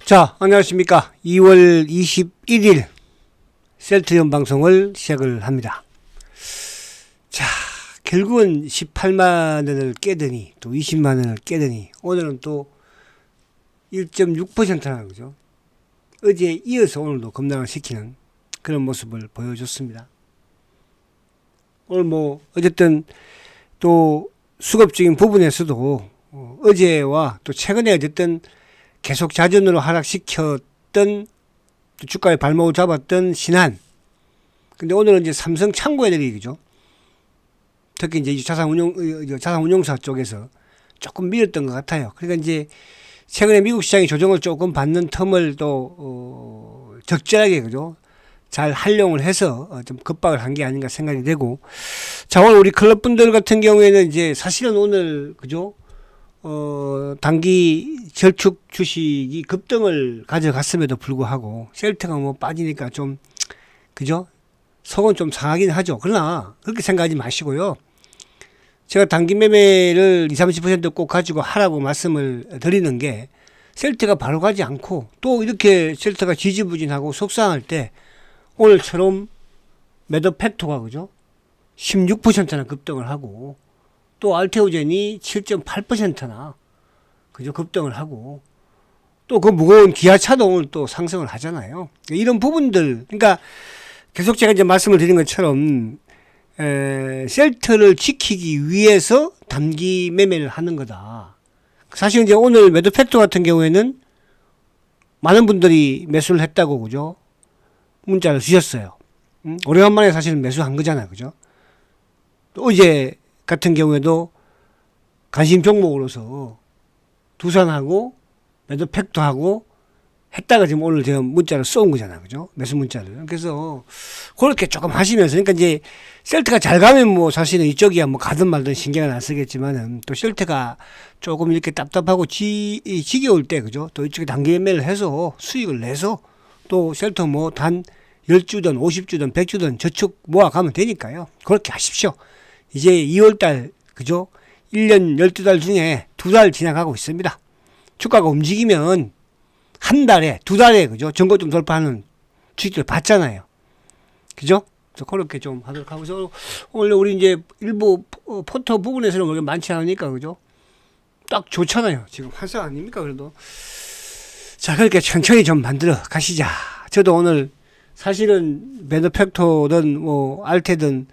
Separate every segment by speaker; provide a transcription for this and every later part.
Speaker 1: 자, 안녕하십니까. 2월 21일 셀트리온 방송을 시작을 합니다. 자, 결국은 18만원을 깨더니 또 20만원을 깨더니 오늘은 또 1.6%나 그죠. 어제에 이어서 오늘도 급락을 시키는 그런 모습을 보여줬습니다. 오늘 뭐 어쨌든 또 수급적인 부분에서도 어제와 또 최근에 어쨌든 계속 자전으로 하락시켰던 주가의 발목을 잡았던 신한. 근데 오늘은 이제 삼성 창고 애들이 그죠. 특히 이제 자산운용사 쪽에서 조금 밀었던 것 같아요. 그러니까 이제 최근에 미국 시장이 조정을 조금 받는 텀을 또 적절하게 그죠. 잘 활용을 해서 좀 급박을 한 게 아닌가 생각이 되고. 자, 오늘 우리 클럽 분들 같은 경우에는 이제 사실은 오늘 그죠. 단기 절축 주식이 급등을 가져갔음에도 불구하고 셀트가 뭐 빠지니까 좀 그죠? 속은 좀 상하긴 하죠. 그러나 그렇게 생각하지 마시고요. 제가 단기 매매를 20-30% 꼭 가지고 하라고 말씀을 드리는 게 셀트가 바로 가지 않고 또 이렇게 셀트가 지지부진하고 속상할 때 오늘처럼 매도 팩토가 그죠? 16%나 급등을 하고 또 알테오젠이 7.8%나 그죠 급등을 하고 또 그 무거운 기아차도 오늘 또 상승을 하잖아요. 이런 부분들 그러니까 계속 제가 이제 말씀을 드린 것처럼 셀트를 지키기 위해서 단기 매매를 하는 거다. 사실 이제 오늘 매도 팩토 같은 경우에는 많은 분들이 매수를 했다고 그죠 문자를 주셨어요. 오래간만에 사실은 매수한 거잖아요, 그죠? 또 어제 같은 경우에도 관심 종목으로서 두산하고 매도 팩토하고 했다가 지금 오늘 제가 문자를 쏜 거잖아요. 그죠? 매수 문자를. 그래서 그렇게 조금 하시면서 그러니까 이제 셀트가 잘 가면 뭐 사실은 이쪽이야 뭐 가든 말든 신경은 안 쓰겠지만은 또 셀트가 조금 이렇게 답답하고 지겨울 때 그죠? 또 이쪽에 단기 매매를 해서 수익을 내서 또 셀트 뭐 단 10주든 50주든 100주든 저축 모아가면 되니까요. 그렇게 하십시오. 이제 2월달 그죠? 1년 12달 중에 2달 지나가고 있습니다. 주가가 움직이면 한 달에 2달에 그죠? 전고점 돌파하는 주식들 봤잖아요. 그죠? 그렇게 좀 하도록 하고 서 원래 우리 이제 일부 포터 부분에서는 그렇게 많지 않으니까 그죠? 딱 좋잖아요. 지금 환상 아닙니까? 그래도 자 그렇게 천천히 좀 만들어 가시자. 저도 오늘 사실은 매도 팩토든 뭐 알테든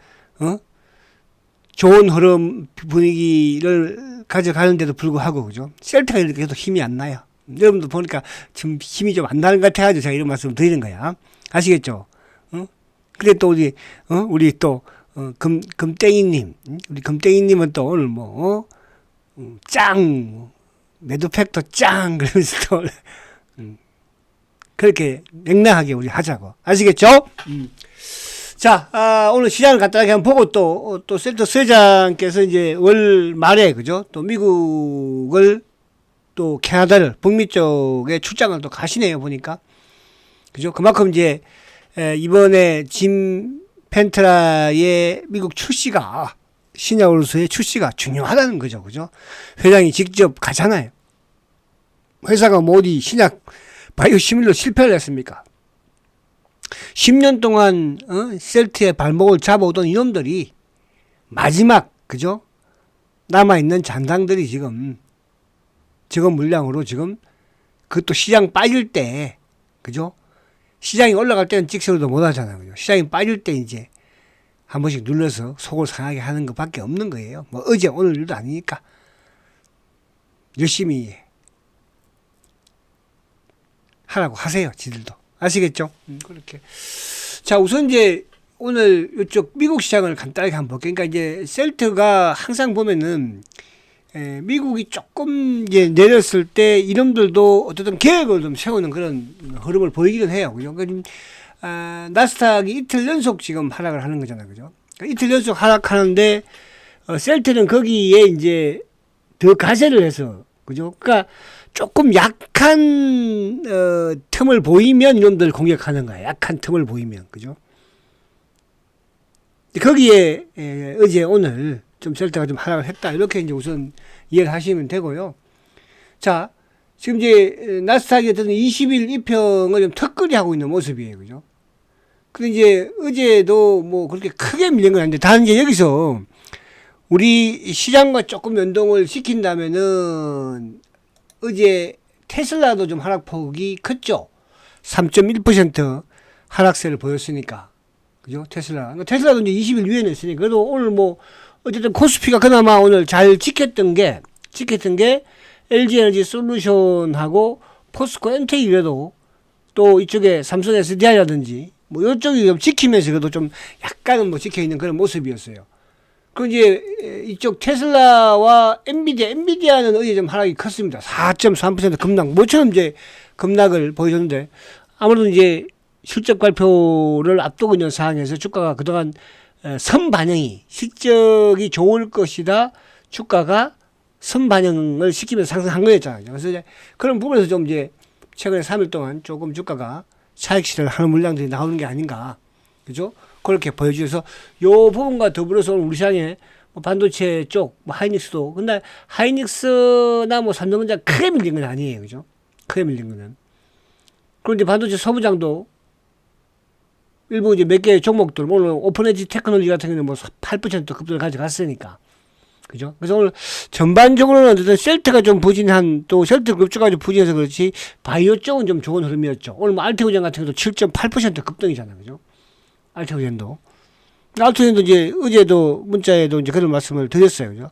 Speaker 1: 좋은 흐름 분위기를 가져가는데도 불구하고 그죠? 셀트가 이렇게 해도 힘이 안 나요. 여러분들 보니까 지금 힘이 좀 안 나는 것 같아가지고 제가 이런 말씀을 드리는 거야. 아시겠죠? 근데 또 우리 또 금땡이님, 우리 금땡이님은 또 오늘 뭐 짱 매도 팩터 짱 그러면서 또 그렇게 냉랭하게 우리 하자고. 아시겠죠? 자, 오늘 시장을 간단하게 한번 보고 또 셀트 수회장께서 이제 월 말에, 그죠? 또 미국을 또 캐나다를 북미 쪽에 출장을 또 가시네요, 보니까. 그죠? 그만큼 이제, 이번에 짐 펜트라의 미국 출시가, 시냐올수의 출시가 중요하다는 거죠, 그죠? 회장이 직접 가잖아요. 회사가 뭐 어디 신약 바이오 시밀로 실패를 했습니까? 10년 동안 셀트의 발목을 잡아오던 이놈들이 마지막 그죠? 남아있는 잔당들이 지금 물량으로 지금 그것도 시장 빠질 때 그죠? 시장이 올라갈 때는 찍소리도 못 하잖아요. 그죠? 시장이 빠질 때 이제 한 번씩 눌러서 속을 상하게 하는 것밖에 없는 거예요. 뭐 어제 오늘 일도 아니니까 열심히 하라고 하세요. 지들도. 아시겠죠? 그렇게. 자, 우선 이제 오늘 이쪽 미국 시장을 간단하게 한번 볼게요. 그러니까 이제 셀트가 항상 보면은 미국이 조금 이제 내렸을 때 이놈들도 어쨌든 계획을 좀 세우는 그런 흐름을 보이기는 해요. 그죠? 그러니까 나스닥이 이틀 연속 지금 하락을 하는 거잖아요. 그죠? 그러니까 이틀 연속 하락하는데 셀트는 거기에 이제 더 가세를 해서 그죠? 그러니까 조금 약한 틈을 보이면 이놈들 공격하는 거야. 약한 틈을 보이면 그죠? 거기에 어제 오늘 좀 셀트가 좀 하락을 했다 이렇게 이제 우선 이해를 하시면 되고요. 자 지금 이제 나스닥이 어떤 20일 이평을 좀 턱걸이 하고 있는 모습이에요. 그죠? 근데 이제 어제도 뭐 그렇게 크게 밀린 건 아닌데, 다른 이제 여기서 우리 시장과 조금 연동을 시킨다면은 어제 테슬라도 좀 하락폭이 컸죠. 3.1% 하락세를 보였으니까. 그죠? 테슬라. 그러니까 테슬라도 이제 20일 위에 냈으니까. 그래도 오늘 뭐, 어쨌든 코스피가 그나마 오늘 잘 지켰던 게 LG에너지 솔루션하고 포스코 엔텍이라도 또 이쪽에 삼성 SDI라든지 뭐 이쪽이 좀 지키면서 그래도 좀 약간은 뭐 지켜있는 그런 모습이었어요. 그 이제 이쪽 테슬라와 엔비디아는 어제 좀 하락이 컸습니다. 4.3% 급락. 뭐처럼 이제 급락을 보여줬는데 아무래도 이제 실적 발표를 앞두고 있는 상황에서 주가가 그동안 선반영이 실적이 좋을 것이다. 주가가 선반영을 시키면서 상승한 거였잖아요. 그래서 이제 그런 부분에서 좀 이제 최근에 3일 동안 조금 주가가 차익 실현을 하는 물량들이 나오는 게 아닌가. 그죠? 그렇게 보여주셔서 요 부분과 더불어서 오늘 우리 시장에 뭐 반도체 쪽, 뭐 하이닉스도, 근데 하이닉스나 뭐 삼성전자 크게 밀린 건 아니에요. 그죠? 크게 밀린 거는. 그런데 반도체 소부장도 일부 이제 몇 개의 종목들, 오늘 오픈에지 테크놀로지 같은 경우는 뭐 8% 급등을 가져갔으니까. 그죠? 그래서 오늘 전반적으로는 어쨌든 셀트가 좀 부진한, 또 셀트 급주가 좀 부진해서 그렇지, 바이오 쪽은 좀 좋은 흐름이었죠. 오늘 뭐 알테오젠 같은 경우도 7.8% 급등이잖아요. 그죠? 알테오젠도. 알테오젠도 이제 어제도 문자에도 이제 그런 말씀을 드렸어요. 그죠?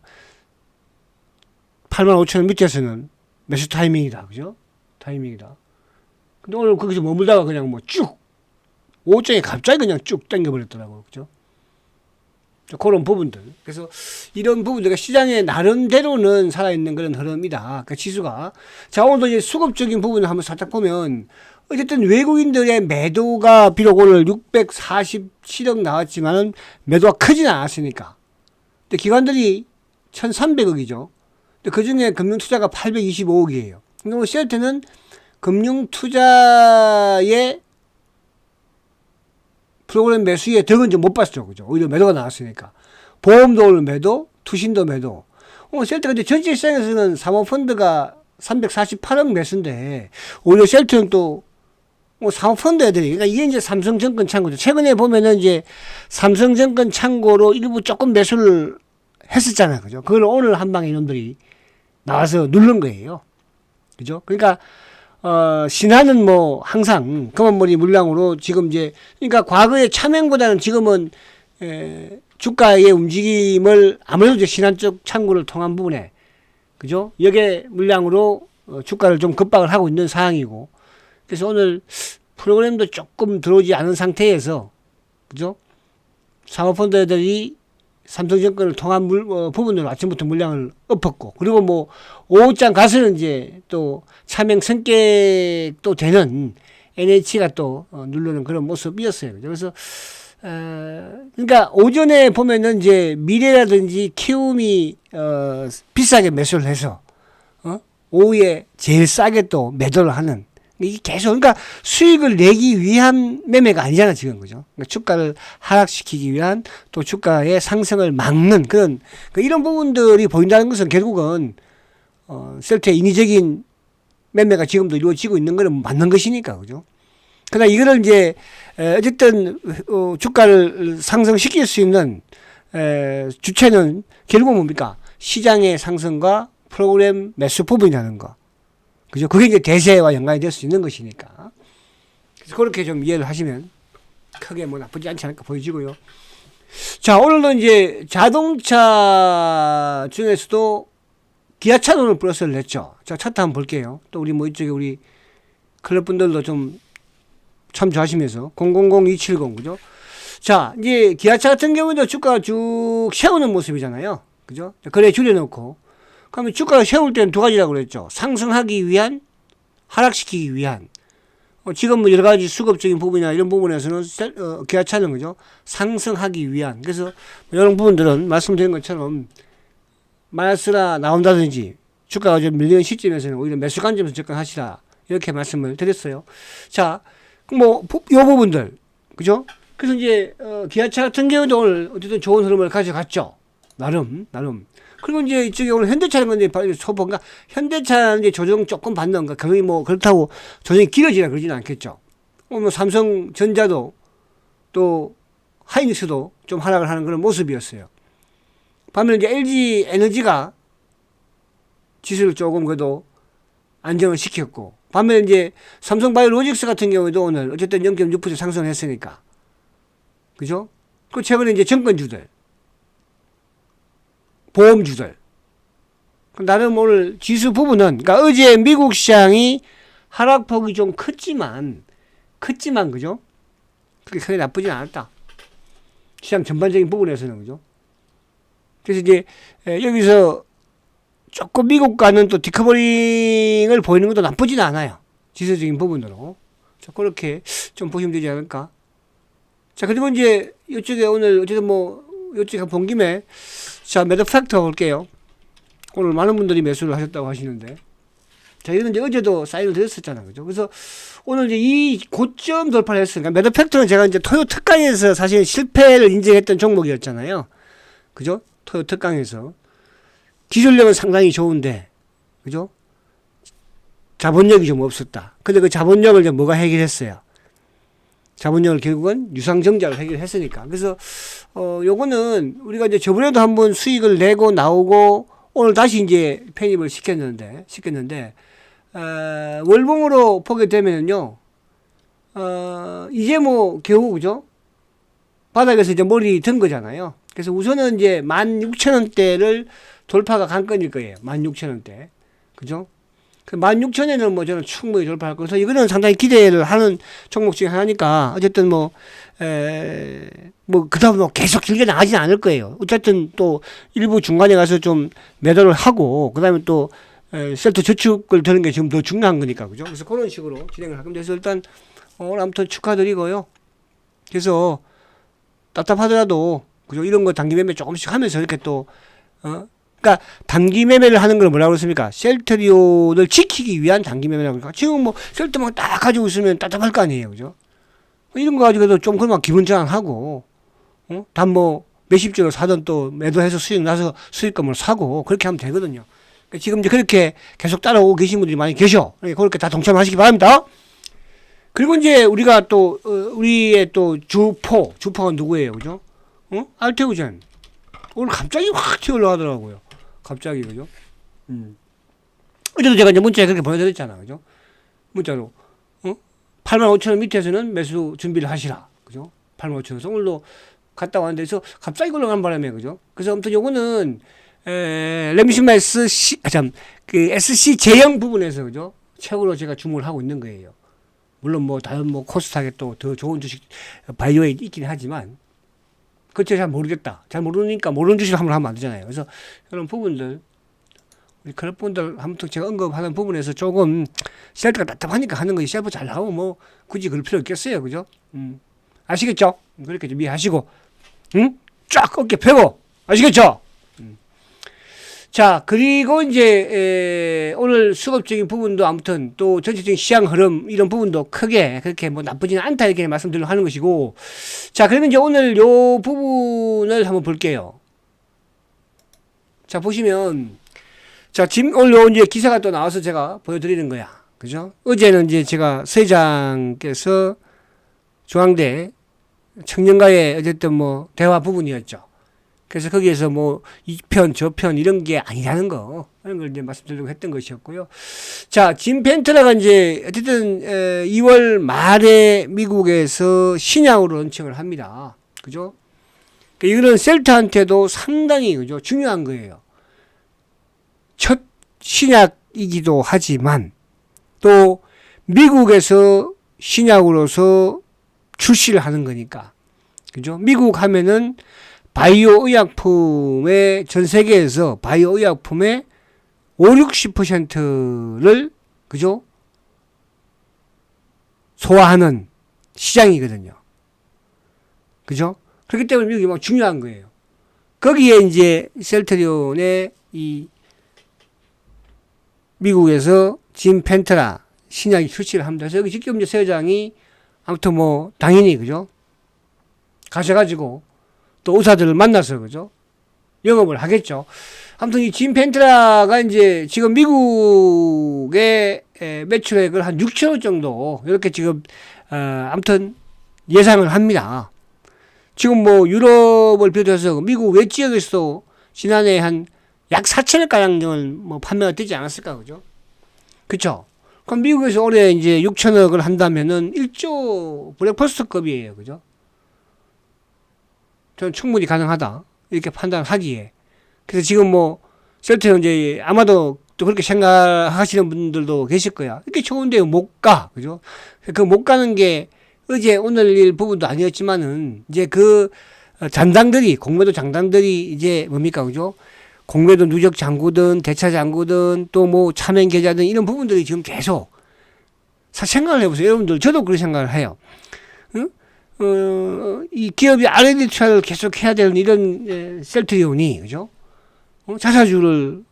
Speaker 1: 85,000원 밑에서는 매수 타이밍이다. 그죠? 타이밍이다. 근데 오늘 거기서 머물다가 그냥 뭐 쭉, 5장에 갑자기 그냥 쭉 당겨버렸더라고요. 그죠? 그런 부분들. 그래서 이런 부분들, 시장에 나름대로는 살아있는 그런 흐름이다. 그 지수가. 자, 오늘도 이제 수급적인 부분을 한번 살짝 보면, 어쨌든 외국인들의 매도가 비록 오늘 647억 나왔지만 매도가 크진 않았으니까. 근데 기관들이 1,300억이죠. 근데 그 중에 금융투자가 825억이에요. 근데 오늘 셀트는 금융투자의 프로그램 매수에 덕은 좀 못 봤죠. 그죠? 오히려 매도가 나왔으니까. 보험도 오늘 매도, 투신도 매도. 오늘 셀트가 이제 전체 시장에서는 사모펀드가 348억 매수인데, 오히려 셀트는 또, 뭐 사모펀드 애들이, 그러니까 이게 이제 삼성증권 창고죠. 최근에 보면은 이제 삼성증권 창고로 일부 조금 매수를 했었잖아요. 그죠? 그걸 오늘 한 방에 이놈들이 나와서 누른 거예요. 그죠? 그러니까, 신한은 뭐 항상 금원머리 물량으로 지금 이제, 그러니까 과거의 차명보다는 지금은 주가의 움직임을 아무래도 이제 신한 쪽 창구를 통한 부분에, 그죠? 여기에 물량으로 주가를 좀 급박을 하고 있는 상황이고, 그래서 오늘 프로그램도 조금 들어오지 않은 상태에서, 그죠? 사모펀드들이 삼성증권을 통한 부분으로 아침부터 물량을 엎었고, 그리고 뭐 오후장 가서는 이제 또 차명 성격도 되는 NH가 또 누르는 그런 모습이었어요. 그래서 그러니까 오전에 보면은 이제 미래라든지 키움이 비싸게 매수를 해서 오후에 제일 싸게 또 매도를 하는, 이게 계속, 그러니까 수익을 내기 위한 매매가 아니잖아, 지금. 그죠? 그러니까 주가를 하락시키기 위한, 또 주가의 상승을 막는 그런, 이런 부분들이 보인다는 것은 결국은, 셀트의 인위적인 매매가 지금도 이루어지고 있는 거는 맞는 것이니까. 그죠? 그러나 이거를 이제, 어쨌든, 주가를 상승시킬 수 있는, 주체는 결국 뭡니까? 시장의 상승과 프로그램 매수 부분이라는 거. 그죠? 그게 이제 대세와 연관이 될 수 있는 것이니까. 그래서 그렇게 좀 이해를 하시면 크게 뭐 나쁘지 않지 않을까 보여지고요. 자, 오늘도 이제 자동차 중에서도 기아차는 오늘 플러스를 냈죠. 자, 차트 한번 볼게요. 또 우리 뭐 이쪽에 우리 클럽 분들도 좀 참조하시면서 000270, 그죠? 자, 이제 기아차 같은 경우도 주가가 쭉 세우는 모습이잖아요. 그죠? 거래 줄여놓고. 그러면 주가가 세울 때는 두 가지라고 그랬죠. 상승하기 위한, 하락시키기 위한. 지금 뭐 여러 가지 수급적인 부분이나 이런 부분에서는 기아차는 그죠? 상승하기 위한. 그래서 이런 부분들은 말씀드린 것처럼 마이너스가 나온다든지 주가가 좀 밀리는 시점에서는 오히려 매수 관점에서 접근하시라. 이렇게 말씀을 드렸어요. 자, 뭐, 요 부분들. 그죠? 그래서 이제, 기아차 같은 경우도 오늘 어쨌든 좋은 흐름을 가져갔죠. 나름. 그리고 이제 이쪽에 오늘 현대차는 건데 소보가 현대차는 이제 조정 조금 받는가 거의 뭐 그렇다고 조정이 길어지라 그러지는 않겠죠. 뭐 삼성전자도 또 하이닉스도 좀 하락을 하는 그런 모습이었어요. 반면에 이제 LG 에너지가 지수를 조금 그래도 안정을 시켰고, 반면에 이제 삼성바이오로직스 같은 경우에도 오늘 어쨌든 0.6% 상승을 했으니까, 그죠? 그 최근에 이제 정권주들, 보험주들, 나름 오늘 지수 부분은, 그러니까 어제 미국 시장이 하락폭이 좀 컸지만, 그죠? 그렇게 크게 나쁘진 않았다. 시장 전반적인 부분에서는, 그죠? 그래서 이제 여기서 조금 미국과는 또 디커버링을 보이는 것도 나쁘진 않아요. 지수적인 부분으로. 자, 그렇게 좀 보시면 되지 않을까. 자, 그리고 이제 이쪽에 오늘 어쨌든 뭐 이쪽에 본 김에 자, 매도 팩터 볼게요. 오늘 많은 분들이 매수를 하셨다고 하시는데, 자, 이거는 이제 어제도 사인을 드렸었잖아요. 그죠? 그래서 오늘 이제 이 고점 돌파를 했으니까 매도 팩터는 제가 이제 토요 특강에서 사실 실패를 인정했던 종목이었잖아요. 그죠? 토요 특강에서. 기술력은 상당히 좋은데, 그죠? 자본력이 좀 없었다. 근데 그 자본력을 이제 뭐가 해결했어요? 자본력을 결국은 유상증자를 해결했으니까. 그래서, 요거는 우리가 이제 저번에도 한번 수익을 내고 나오고, 오늘 다시 이제 편입을 시켰는데, 월봉으로 보게 되면요, 이제 뭐 겨우, 그죠? 바닥에서 이제 머리 든 거잖아요. 그래서 우선은 이제 16,000원대를 돌파가 관건일 거예요. 16,000원대. 그죠? 그 16,000원은 뭐 저는 충분히 돌파할 거라서 이거는 상당히 기대를 하는 종목 중에 하나니까 어쨌든 그다음 뭐 계속 길게 나가지는 않을 거예요. 어쨌든 또 일부 중간에 가서 좀 매도를 하고 그다음에 또 셀터 저축을 드는 게 지금 더 중요한 거니까. 그죠? 그래서 그런 식으로 진행을 할 건데 그래서 일단 오늘 아무튼 축하드리고요. 그래서 답답하더라도 그죠? 이런 거 단기 매매 조금씩 하면서 이렇게 또 그러니까 단기 매매를 하는 걸 뭐라고 그랬습니까? 셀트리온을 지키기 위한 단기 매매라고 그러니까 지금 뭐 셀트만 딱 가지고 있으면 답답할 거 아니에요, 그죠? 이런 거 가지고도 좀 그러면 기분 전환하고, 단 뭐 몇십 주를 사든 또 매도해서 수익 나서 수익금을 사고 그렇게 하면 되거든요. 그러니까 지금 이제 그렇게 계속 따라오고 계신 분들이 많이 계셔. 그러니까 그렇게 다 동참하시기 바랍니다. 그리고 이제 우리가 또 우리의 또 주포가 누구예요, 그죠? 알테오젠. 오늘 갑자기 확 튀어 올라가더라고요. 갑자기, 그죠? 어제도 제가 이제 문자에 그렇게 보내드렸잖아, 그죠? 문자로. 85,000원 밑에서는 매수 준비를 하시라. 그죠? 85,000원. 오늘도 갔다 왔는데, 그래서 갑자기 올라가는 바람에, 그죠? 그래서 아무튼 요거는, 레미시마 SC 제형 부분에서, 그죠? 최고로 제가 주목을 하고 있는 거예요. 물론 뭐, 다른 뭐, 코스닥에 또 더 좋은 주식, 바이오에 있긴 하지만, 그쵸, 잘 모르겠다. 잘 모르니까 모르는 주식을 한번 하면 안 되잖아요. 그래서 그런 부분들, 우리 그런 분들 아무튼 제가 언급하는 부분에서 조금 셀프가 답답하니까 하는 것이 셀프 잘 나오면 뭐 굳이 그럴 필요 없겠어요. 그죠? 아시겠죠? 그렇게 좀 이해하시고, 쫙 어깨 펴고, 아시겠죠? 자, 그리고 이제, 오늘 수급적인 부분도 아무튼 또 전체적인 시장 흐름 이런 부분도 크게 그렇게 뭐 나쁘지는 않다 이렇게 말씀드리려고 하는 것이고. 자, 그러면 이제 오늘 요 부분을 한번 볼게요. 자, 보시면, 자, 지금 오늘 요 이제 기사가 또 나와서 제가 보여드리는 거야. 그죠? 어제는 이제 제가 서회장께서 중앙대 청년과의 어쨌든 뭐 대화 부분이었죠. 그래서 거기에서 뭐 이편 저편 이런 게 아니라는 거 그런 걸 이제 말씀드리려고 했던 것이었고요. 자, 짐 펜트라가 이제 어쨌든 2월 말에 미국에서 신약으로 런칭을 합니다. 그죠? 이거는 셀트한테도 상당히 그죠 중요한 거예요. 첫 신약이기도 하지만 또 미국에서 신약으로서 출시를 하는 거니까. 그죠? 미국 하면은 바이오 의약품의 전 세계에서 바이오 의약품의 50~60%를 그죠? 소화하는 시장이거든요. 그죠? 그렇기 때문에 미국이 막 중요한 거예요. 거기에 이제 셀트리온의 이 미국에서 짐 펜트라 신약이 출시를 합니다. 그래서 여기 직접 이제 세장이 아무튼 뭐 당연히 그죠? 가셔가지고 또 의사들을 만나서 그죠? 영업을 하겠죠. 아무튼 이 짐 펜트라가 이제 지금 미국의 매출액을 한 6천억 정도 이렇게 지금 아무튼 예상을 합니다. 지금 뭐 유럽을 비롯해서 미국 외 지역에서도 지난해 한 약 4천억 가량을 뭐 판매가 되지 않았을까, 그죠? 그쵸? 그럼 미국에서 올해 이제 6천억을 한다면은 1조 블랙퍼스트급이에요, 그죠? 저는 충분히 가능하다 이렇게 판단하기에. 그래서 지금 뭐 셀트리온 이제 아마도 또 그렇게 생각하시는 분들도 계실 거야. 이렇게 좋은데 못 가, 그죠? 그 못 가는 게 어제 오늘 일 부분도 아니었지만은 이제 그 장당들이 공매도 장당들이 이제 뭡니까, 그죠? 공매도 누적 잔고든 대차 잔고든 또 뭐 차명 계좌든 이런 부분들이 지금 계속 생각을 해보세요. 여러분들 저도 그렇게 생각을 해요. 응? 이 기업이 R&D 투자를 계속 해야 되는 이런 셀트리온이, 그죠? 자사주를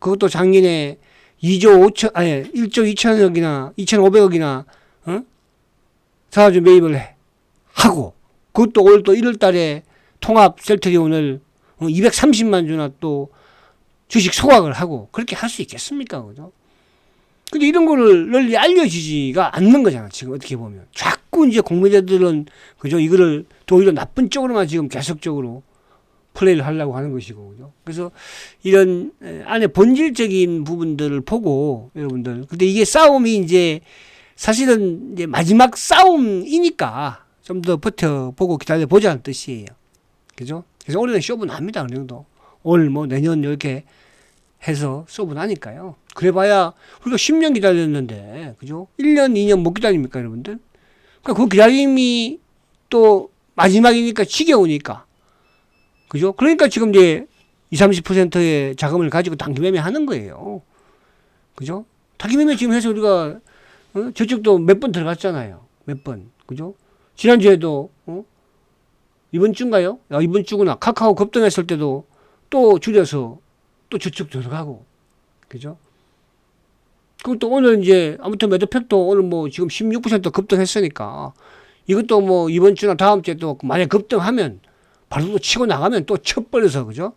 Speaker 1: 그것도 작년에 1조 2천억이나 2,500억이나 자사주 매입을 하고, 그것도 올 또 1월 달에 통합 셀트리온을 230만 주나 또 주식 소각을 하고 그렇게 할 수 있겠습니까? 그죠? 근데 이런 거를 널리 알려지지가 않는 거잖아, 지금 어떻게 보면. 자꾸 이제 공매자들은, 그죠? 이거를 또 오히려 나쁜 쪽으로만 지금 계속적으로 플레이를 하려고 하는 것이고, 그죠? 그래서 이런 안에 본질적인 부분들을 보고, 여러분들. 근데 이게 싸움이 이제 사실은 이제 마지막 싸움이니까 좀 더 버텨보고 기다려보자는 뜻이에요. 그죠? 그래서 올해는 쇼부 납니다, 어느 정도. 올 뭐 내년 이렇게 해서 쇼부 나니까요. 그래봐야 우리가 10년 기다렸는데, 그죠? 1년, 2년 못 기다립니까, 여러분들? 그러니까 그 기다림이 또 마지막이니까 지겨우니까. 그죠? 그러니까 지금 이제 20, 30%의 자금을 가지고 단기 매매 하는 거예요. 그죠? 단기 매매 지금 해서 우리가 저쪽도 몇 번 들어갔잖아요. 몇 번. 그죠? 지난주에도 이번 주인가요? 이번 주구나. 카카오 급등했을 때도 또 줄여서 또 저쪽 들어가고. 그죠? 그것도 오늘 이제 아무튼 매도팩도 오늘 뭐 지금 16% 급등했으니까 이것도 뭐 이번 주나 다음 주에 또 만약 급등하면 바로 또 치고 나가면 또 쳐버려서, 그죠?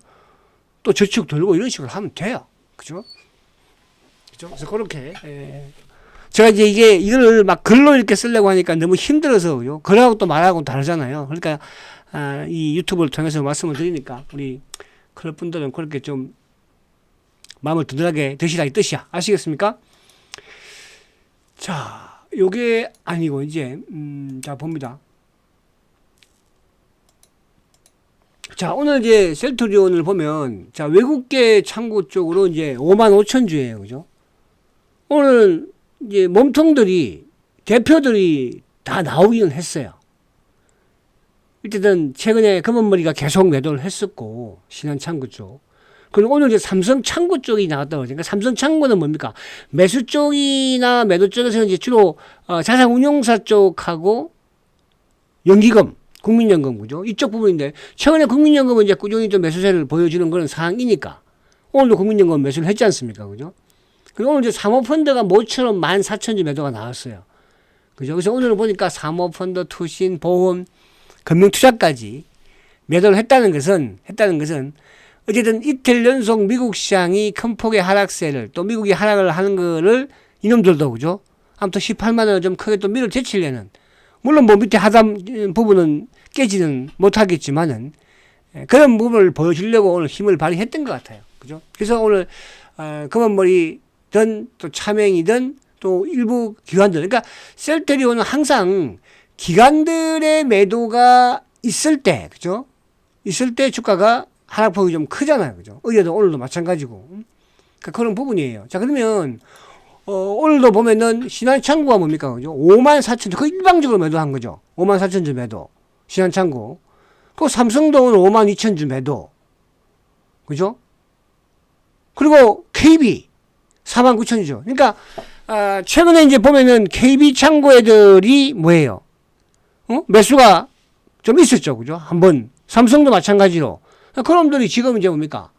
Speaker 1: 또 저축 들고 이런 식으로 하면 돼요. 그죠? 그죠? 그래서 그렇게, 제가 이제 이거를 막 글로 이렇게 쓰려고 하니까 너무 힘들어서, 그죠? 글하고 또 말하고 다르잖아요. 그러니까, 이 유튜브를 통해서 말씀을 드리니까, 우리 클럽 분들은 그렇게 좀 마음을 든든하게 드시라 이 뜻이야. 아시겠습니까? 자, 요게 아니고, 이제, 자, 봅니다. 자, 오늘 이제 셀트리온을 보면, 자, 외국계 창구 쪽으로 이제 55,000주예요. 그죠? 오늘 이제 몸통들이, 대표들이 다 나오기는 했어요. 일단 최근에 검은머리가 계속 매도를 했었고, 신한창구 쪽. 그리고 오늘 이제 삼성 창구 쪽이 나왔다고 그러니까 삼성 창구는 뭡니까? 매수 쪽이나 매도 쪽에서는 이제 주로 자산운용사 쪽하고 연기금, 국민연금, 그죠? 이쪽 부분인데, 최근에 국민연금은 이제 꾸준히 좀 매수세를 보여주는 그런 상황이니까, 오늘도 국민연금 매수를 했지 않습니까? 그죠? 그리고 오늘 이제 사모펀드가 모처럼 14,000주 매도가 나왔어요. 그죠? 그래서 오늘 보니까 사모펀드, 투신, 보험, 금융투자까지 매도를 했다는 것은, 어쨌든 이틀 연속 미국 시장이 큰 폭의 하락세를, 또 미국이 하락을 하는 거를 이놈들도, 그죠? 아무튼 18만원을 좀 크게 또 밀어 제치려는, 물론 뭐 밑에 하단 부분은 깨지는 못하겠지만은 그런 부분을 보여주려고 오늘 힘을 발휘했던 것 같아요. 그죠? 그래서 오늘 검은머리든 또 차명이든 또 일부 기관들, 그러니까 셀트리온은 항상 기관들의 매도가 있을 때, 그죠? 있을 때 주가가 하락폭이 좀 크잖아요. 그죠? 어제도 오늘도 마찬가지고. 그러니까 그런 부분이에요. 자, 그러면 오늘도 보면은 신한창구가 뭡니까? 그죠? 54,000주. 그 일방적으로 매도한 거죠. 54,000주 매도. 신한창구. 그 삼성도 오늘 52,000주 매도. 그죠? 그리고 KB 49,000주. 그러니까, 최근에 이제 보면은 KB 창구 애들이 뭐예요? 매수가 좀 있었죠. 그죠? 한번. 삼성도 마찬가지로. 그놈들이 지금 이제 뭡니까?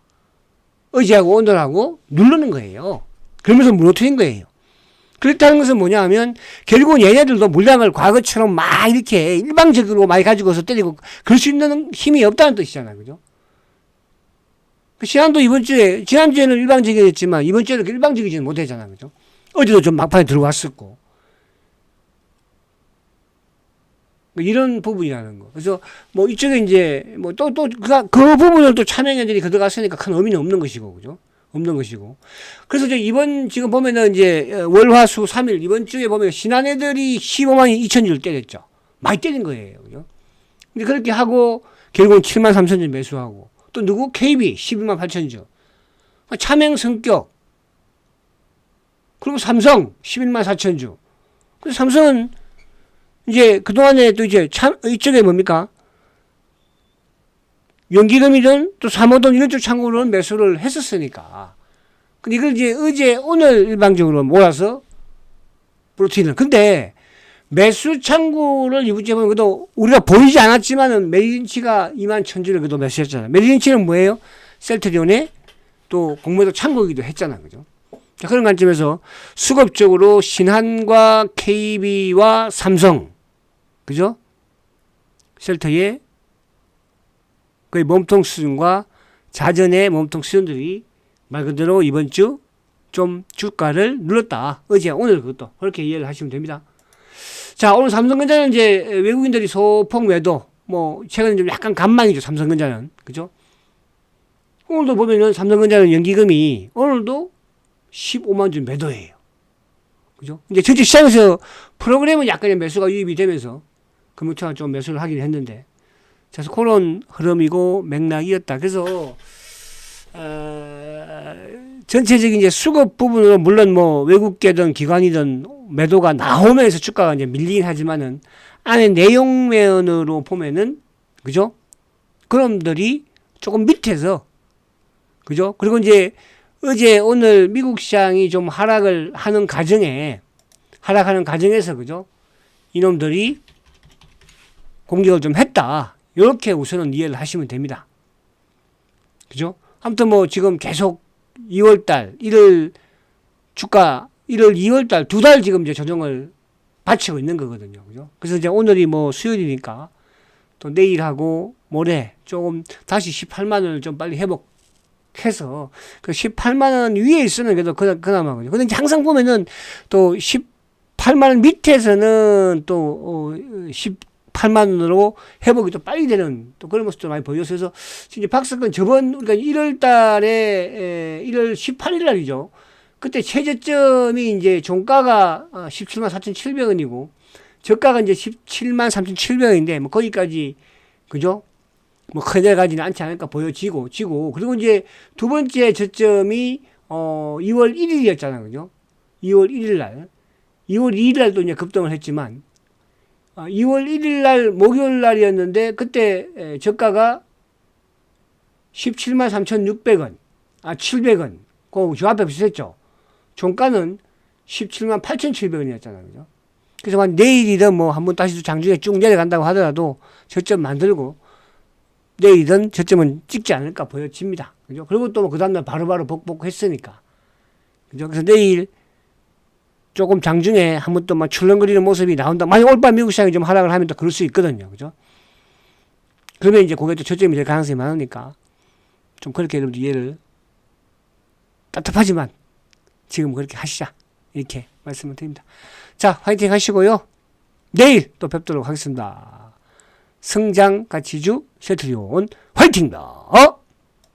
Speaker 1: 어제하고 오늘하고 누르는 거예요. 그러면서 무너뜨린 거예요. 그렇다는 것은 뭐냐 하면 결국은 얘네들도 물량을 과거처럼 막 이렇게 일방적으로 많이 가지고서 때리고 그럴 수 있는 힘이 없다는 뜻이잖아요. 그죠? 그 시한도 이번 주에, 지난주에는 일방적이었지만 이번 주에는 일방적이지는 못했잖아. 그죠? 어제도 좀 막판에 들어왔었고. 이런 부분이라는 거. 그래서 뭐 이쪽에 이제 뭐 또 그 부분을 또 참여인들이 들어갔으니까 큰 의미는 없는 것이고, 그죠? 없는 것이고. 그래서 이제 이번 지금 보면은 이제 월화수 3일 이번 주에 보면 신한애들이 15만 2천 주를 때렸죠. 많이 때린 거예요. 그죠? 근데 그렇게 하고 결국은 7만 3천 주 매수하고 또 누구? KB 12만 8천 주. 차명 성격. 그리고 삼성 11만 4천 주. 그래서 삼성은 이제 그동안에 또 이제 이쪽에 뭡니까? 연기금이든 또 사모든 이런 쪽 창구로는 매수를 했었으니까. 근데 이걸 이제 어제 오늘 일방적으로 몰아서 프로틴을. 근데 매수 창구를 이번 주에 보면 그래도 우리가 보이지 않았지만은 메리린치가 2만 1,000주를 그래도 매수했잖아요. 메리린치는 뭐예요? 셀트리온의 또 공매도 창구이기도 했잖아. 그죠? 자, 그런 관점에서 수급적으로 신한과 KB와 삼성, 그죠? 셀터의 거의 몸통 수준과 자전의 몸통 수준들이 말 그대로 이번 주 좀 주가를 눌렀다. 어제, 오늘 그것도 그렇게 이해를 하시면 됩니다. 자, 오늘 삼성전자는 이제 외국인들이 소폭 매도, 뭐 최근에 좀 약간 간망이죠. 삼성전자는, 그죠? 오늘도 보면은 삼성전자는 연기금이 오늘도 15만 주 매도예요. 그죠? 이제 전체 시장에서 프로그램은 약간의 매수가 유입이 되면서 금융처가 좀 매수를 하긴 했는데, 그래서 그런 흐름이고 맥락이었다. 그래서 전체적인 이제 수급 부분으로 물론 뭐 외국계든 기관이든 매도가 나오면서 주가가 이제 밀리긴 하지만은 안에 내용면으로 보면은 그죠? 그놈들이 조금 밑에서 그죠? 그리고 이제 어제 오늘 미국 시장이 좀 하락을 하는 하락하는 과정에서 그죠? 이놈들이 공격을 좀 했다. 이렇게 우선은 이해를 하시면 됩니다. 그죠? 아무튼 뭐 지금 계속 2월달, 1월 주가 1월, 2월달 두 달 지금 이제 조정을 바치고 있는 거거든요. 그죠? 그래서 이제 오늘이 뭐 수요일이니까 또 내일하고 모레 조금 다시 18만 원을 좀 빨리 회복해서 그 18만 원 위에 있으면 그래도 그나마 그죠? 근데 항상 보면은 또 18만 원 밑에서는 또 18만 원으로 회복이 또 빨리 되는 또 그런 모습도 많이 보여서 그래서 이제 박사건 저번 그러니까 1월 달에 1월 18일 날이죠. 그때 최저점이 이제 종가가 17만 4,700원이고 저가가 이제 17만 3,700원인데 뭐 거기까지 그죠? 뭐 크게 가지는 않지 않을까 보여지고 그리고 이제 두 번째 저점이 2월 1일이었잖아요. 그죠? 2월 1일 날 2월 2일 날도 이제 급등을 했지만 2월 1일 날 목요일 날이었는데 그때 저가가 17만 3,600원 700원 그 앞에 비슷했죠. 종가는 17만 8,700원이었잖아요. 그죠? 그래서 내일이든 뭐 한번 다시 장중에 쭉 내려간다고 하더라도 저점 만들고 내일이든 저점은 찍지 않을까 보여집니다. 그죠? 그리고 또 그 다음날 바로바로 복복했으니까. 그죠? 그래서 내일 조금 장중에 한번 또 막 출렁거리는 모습이 나온다. 만약 올밤 미국 시장이 좀 하락을 하면 또 그럴 수 있거든요. 그죠? 그러면 이제 그게 또 저점이 될 가능성이 많으니까 좀 그렇게 여러분들 이해를 답답하지만 지금 그렇게 하시자. 이렇게 말씀을 드립니다. 자, 화이팅 하시고요. 내일 또 뵙도록 하겠습니다. 성장 가치주 셀트리온 화이팅입니다.